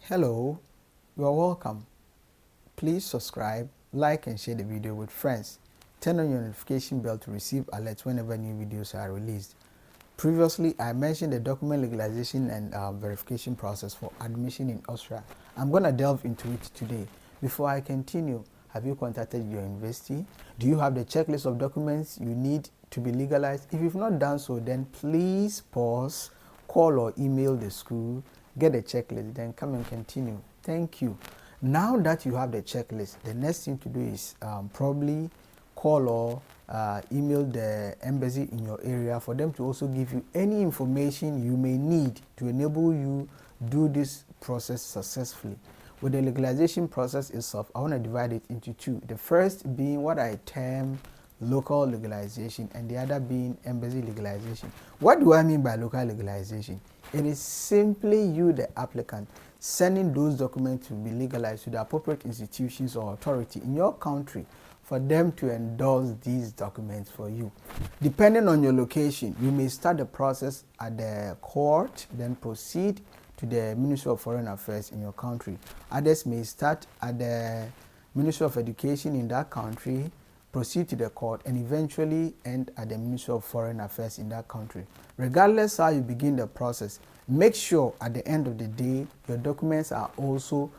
Hello, you are welcome. Please subscribe, like and share the video with friends. Turn on your notification bell to receive alerts whenever new videos are released. Previously, I mentioned the document legalization and verification process for admission in Austria. I'm going to delve into it today. Before I continue, have you contacted your university? Do you have the checklist of documents you need to be legalized? If you've not done so, then please pause, call or email the school, get a checklist, then come and continue. Thank you. Now that you have the checklist, the next thing to do is probably call or email the embassy in your area for them to also give you any information you may need to enable you do this process successfully. With the legalization process itself, I want to divide it into two. The first being what I term local legalization and the other being embassy legalization. What do I mean by local legalization? It is simply you, the applicant, sending those documents to be legalized to the appropriate institutions or authority in your country for them to endorse these documents for you. Depending on your location, you may start the process at the court, then proceed to the Ministry of Foreign Affairs in your country. Others may start at the Ministry of Education in that country, proceed to the court, and eventually end at the Ministry of Foreign Affairs in that country. Regardless how you begin the process, make sure at the end of the day your documents are also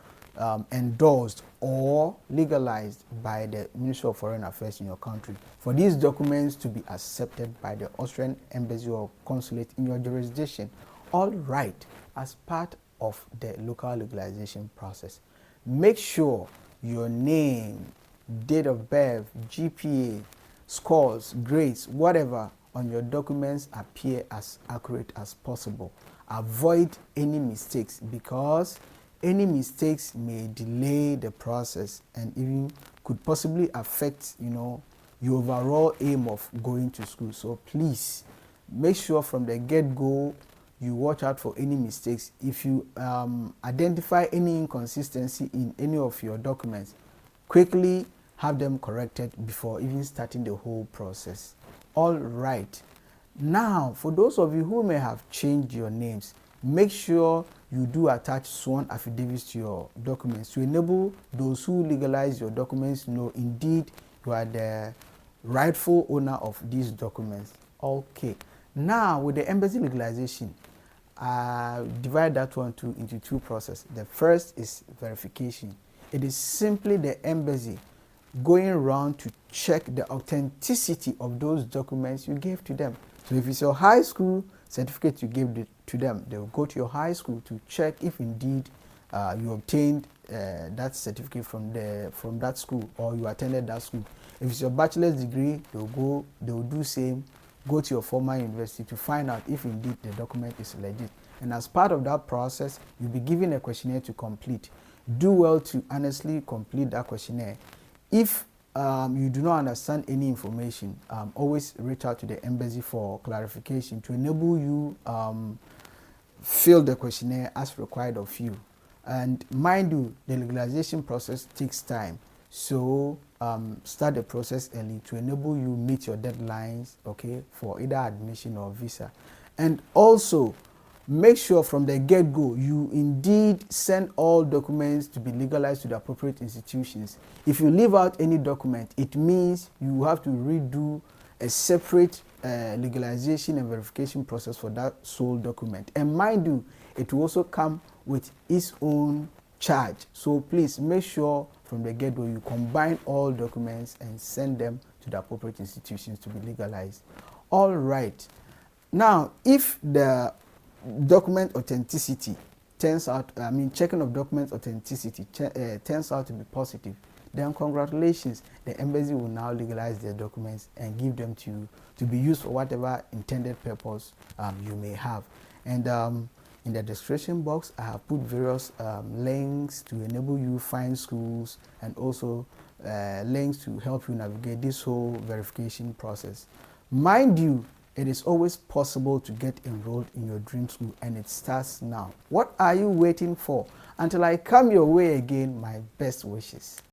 endorsed or legalized by the Ministry of Foreign Affairs in your country for these documents to be accepted by the Austrian embassy or consulate in your jurisdiction. All right, as part of the local legalization process, make sure your name, date of birth, GPA, scores, grades, whatever on your documents appear as accurate as possible. Avoid any mistakes because any mistakes may delay the process and even could possibly affect, your overall aim of going to school. So please make sure from the get-go you watch out for any mistakes. If you identify any inconsistency in any of your documents, quickly have them corrected before even starting the whole process. All right. Now, for those of you who may have changed your names, make sure you do attach sworn affidavits to your documents to enable those who legalize your documents to know indeed you are the rightful owner of these documents. Okay. Now, with the embassy legalization, divide that one into two processes. The first is verification. It is simply the embassy going around to check the authenticity of those documents you gave to them. So if it's your high school certificate you gave to them, they will go to your high school to check if indeed you obtained that certificate from that school or you attended that school. If it's your bachelor's degree, they will do same. Go to your former university to find out if indeed the document is legit. And as part of that process, you'll be given a questionnaire to complete. Do well to honestly complete that questionnaire. If you do not understand any information, always reach out to the embassy for clarification to enable you fill the questionnaire as required of you. And mind you, the legalization process takes time. So start the process early to enable you meet your deadlines, okay, for either admission or visa. And also, make sure from the get-go you indeed send all documents to be legalized to the appropriate institutions. If you leave out any document, it means you have to redo a separate legalization and verification process for that sole document. And mind you, it will also come with its own charge. So please make sure from the get-go you combine all documents and send them to the appropriate institutions to be legalized. All right. Now, if the document authenticity turns out, checking of document authenticity turns out to be positive, then congratulations, the embassy will now legalize their documents and give them to you to be used for whatever intended purpose you may have. And in the description box, I have put various links to enable you find schools and also links to help you navigate this whole verification process. Mind you, it is always possible to get enrolled in your dream school and it starts now. What are you waiting for? Until I come your way again, my best wishes.